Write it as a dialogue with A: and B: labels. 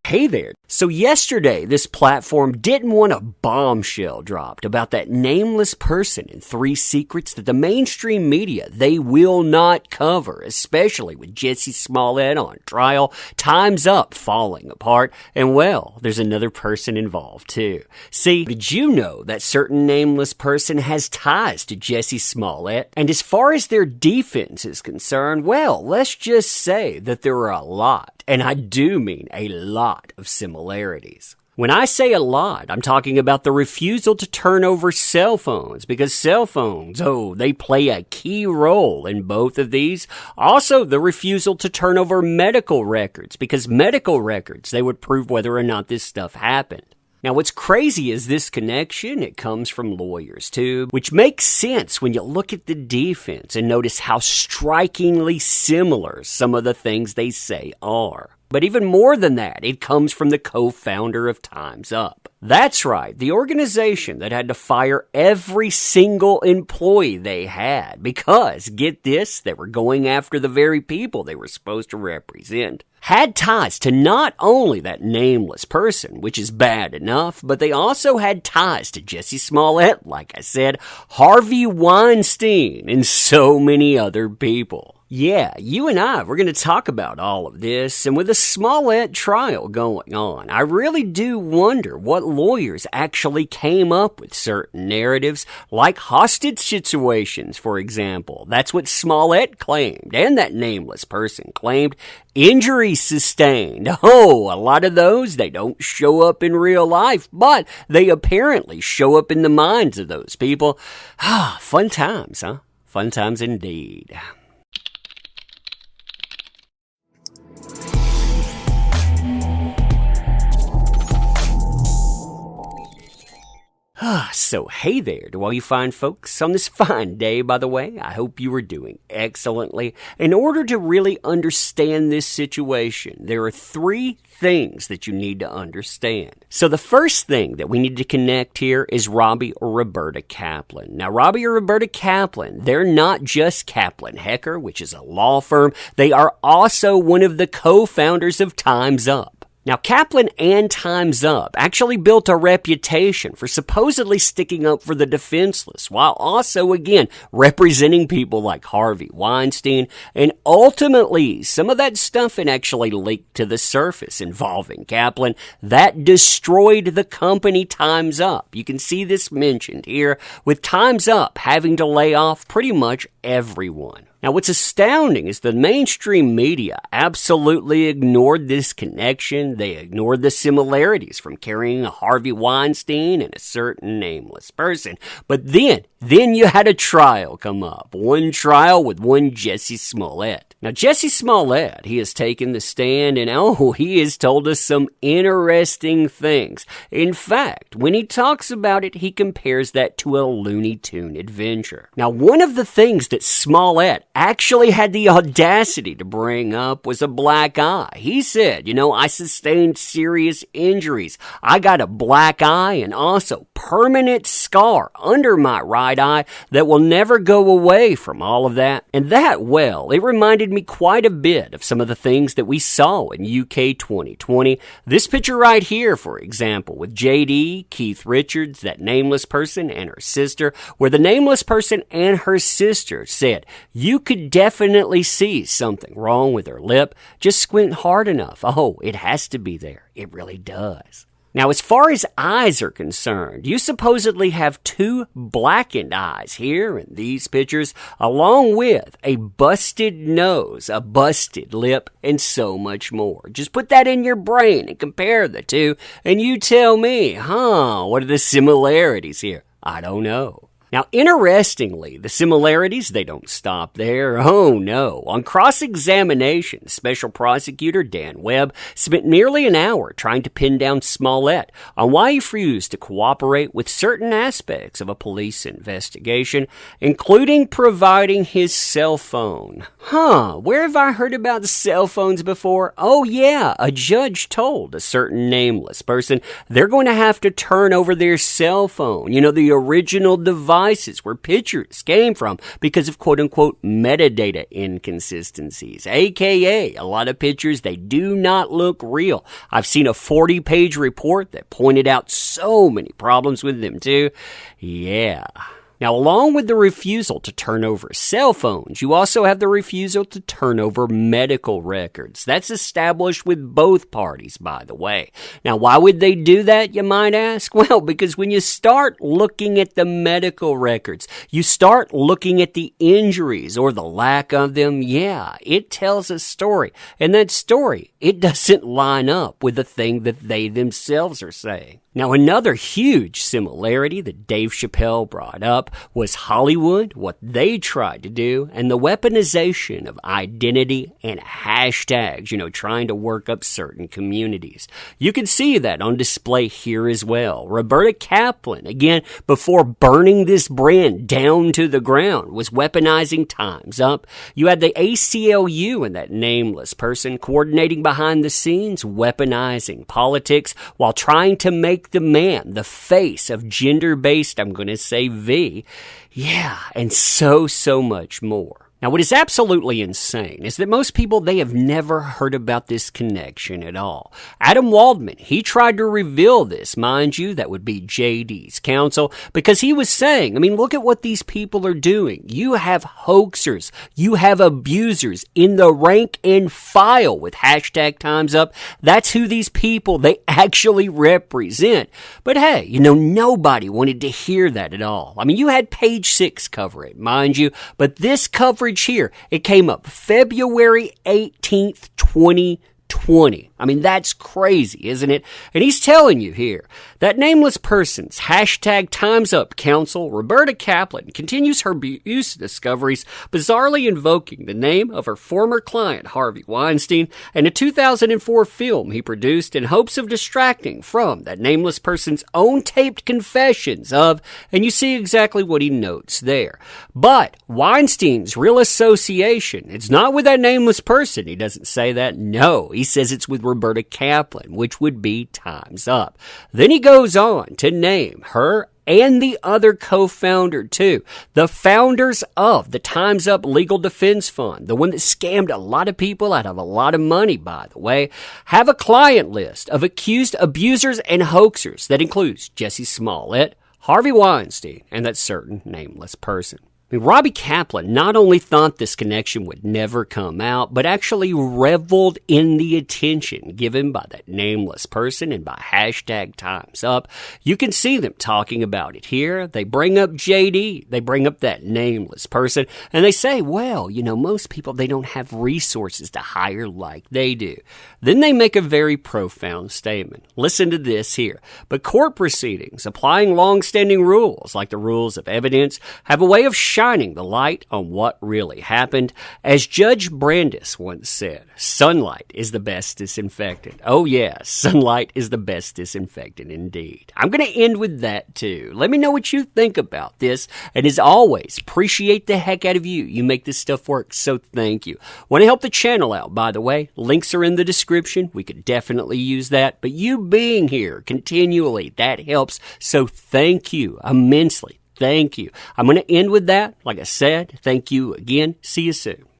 A: Hey there. So yesterday, this platform didn't want a bombshell dropped about that nameless person and 3 secrets that the mainstream media, they will not cover, especially with Jussie Smollett on trial, Time's Up falling apart, and well, there's another person involved too. See, did you know that certain nameless person has ties to Jussie Smollett? And as far as their defense is concerned, well, let's just say that there are a lot, and I do mean a lot, of similarities. When I say a lot, I'm talking about the refusal to turn over cell phones, because cell phones, they play a key role in both of these. Also, the refusal to turn over medical records, because medical records, they would prove whether or not this stuff happened. Now, what's crazy is this connection, it comes from lawyers too, which makes sense when you look at the defense and notice how strikingly similar some of the things they say are. But even more than that, it comes from the co-founder of Time's Up. That's right, the organization that had to fire every single employee they had because, get this, they were going after the very people they were supposed to represent. Had ties to not only that nameless person, which is bad enough, but they also had ties to Jussie Smollett, like I said, Harvey Weinstein, and so many other people. Yeah, you and I, we're going to talk about all of this, and with the Smollett trial going on, I really do wonder what lawyers actually came up with certain narratives, like hostage situations, for example. That's what Smollett claimed, and that nameless person claimed. Injuries sustained. A lot of those, they don't show up in real life, but they apparently show up in the minds of those people. Fun times, huh? Fun times indeed. So hey there to all you fine folks on this fine day, by the way. I hope you are doing excellently. In order to really understand this situation, there are 3 things that you need to understand. So the first thing that we need to connect here is Robbie or Roberta Kaplan. Now, Robbie or Roberta Kaplan, they're not just Kaplan Hecker, which is a law firm. They are also one of the co-founders of Time's Up. Now, Kaplan and Time's Up actually built a reputation for supposedly sticking up for the defenseless, while also, again, representing people like Harvey Weinstein, and ultimately, some of that stuff had actually leaked to the surface involving Kaplan that destroyed the company Time's Up. You can see this mentioned here, with Time's Up having to lay off pretty much everyone. Now, what's astounding is the mainstream media absolutely ignored this connection. They ignored the similarities from carrying a Harvey Weinstein and a certain nameless person. But then you had a trial come up. One trial with one Jussie Smollett. Now, Jussie Smollett, he has taken the stand and he has told us some interesting things. In fact, when he talks about it, he compares that to a Looney Tune adventure. Now, one of the things that Smollett actually had the audacity to bring up was a black eye. He said, I sustained serious injuries. I got a black eye and also permanent scar under my right eye that will never go away from all of that. And that, well, it reminded me quite a bit of some of the things that we saw in UK 2020. This picture right here, for example, with JD, Keith Richards, that nameless person, and her sister, where the nameless person and her sister said, you could definitely see something wrong with her lip. Just squint hard enough. It has to be there. It really does. Now, as far as eyes are concerned, you supposedly have 2 blackened eyes here in these pictures, along with a busted nose, a busted lip, and so much more. Just put that in your brain and compare the 2, and you tell me, what are the similarities here? I don't know. Now, interestingly, the similarities, they don't stop there. Oh, no. On cross-examination, Special Prosecutor Dan Webb spent nearly an hour trying to pin down Smollett on why he refused to cooperate with certain aspects of a police investigation, including providing his cell phone. Where have I heard about cell phones before? Oh, yeah, a judge told a certain nameless person they're going to have to turn over their cell phone, the original device devices where pictures came from because of quote-unquote metadata inconsistencies, aka a lot of pictures, they do not look real. I've seen a 40-page report that pointed out so many problems with them too. Yeah. Now, along with the refusal to turn over cell phones, you also have the refusal to turn over medical records. That's established with both parties, by the way. Now, why would they do that, you might ask? Well, because when you start looking at the medical records, you start looking at the injuries or the lack of them, yeah, it tells a story. And that story, it doesn't line up with the thing that they themselves are saying. Now, another huge similarity that Dave Chappelle brought up was Hollywood, what they tried to do, and the weaponization of identity and hashtags, trying to work up certain communities. You can see that on display here as well. Roberta Kaplan, again, before burning this brand down to the ground, was weaponizing Time's Up. You had the ACLU and that nameless person coordinating behind the scenes, weaponizing politics while trying to make the man the face of gender-based, I'm going to say V. Yeah, and so much more. Now, what is absolutely insane is that most people, they have never heard about this connection at all. Adam Waldman, he tried to reveal this, mind you, that would be JD's counsel, because he was saying, look at what these people are doing. You have hoaxers, you have abusers in the rank and file with hashtag Time's Up. That's who these people, they actually represent. But hey, nobody wanted to hear that at all. You had Page 6 cover it, mind you, but this coverage here, it came up February 18th, 2020. That's crazy, isn't it? And he's telling you here that nameless person's hashtag Time's Up counsel, Roberta Kaplan, continues her abuse discoveries, bizarrely invoking the name of her former client, Harvey Weinstein, and a 2004 film he produced in hopes of distracting from that nameless person's own taped confessions of, and you see exactly what he notes there. But Weinstein's real association, it's not with that nameless person. He doesn't say that. No, he says it's with Roberta Kaplan, which would be Time's Up. Then he goes on to name her and the other co-founder too, the founders of the Time's Up Legal Defense Fund, the one that scammed a lot of people out of a lot of money, by the way, have a client list of accused abusers and hoaxers that includes Jesse Smollett, Harvey Weinstein, and that certain nameless person. Robbie Kaplan not only thought this connection would never come out, but actually reveled in the attention given by that nameless person and by hashtag Time's Up. You can see them talking about it here. They bring up JD. They bring up that nameless person. And they say, well, most people, they don't have resources to hire like they do. Then they make a very profound statement. Listen to this here. But court proceedings, applying long-standing rules like the rules of evidence, have a way of shining the light on what really happened. As Judge Brandis once said, sunlight is the best disinfectant. Oh yeah, sunlight is the best disinfectant indeed. I'm going to end with that too. Let me know what you think about this. And as always, appreciate the heck out of you. You make this stuff work, so thank you. Want to help the channel out, by the way. Links are in the description. We could definitely use that. But you being here continually, that helps. So thank you immensely. Thank you. I'm going to end with that. Like I said, thank you again. See you soon.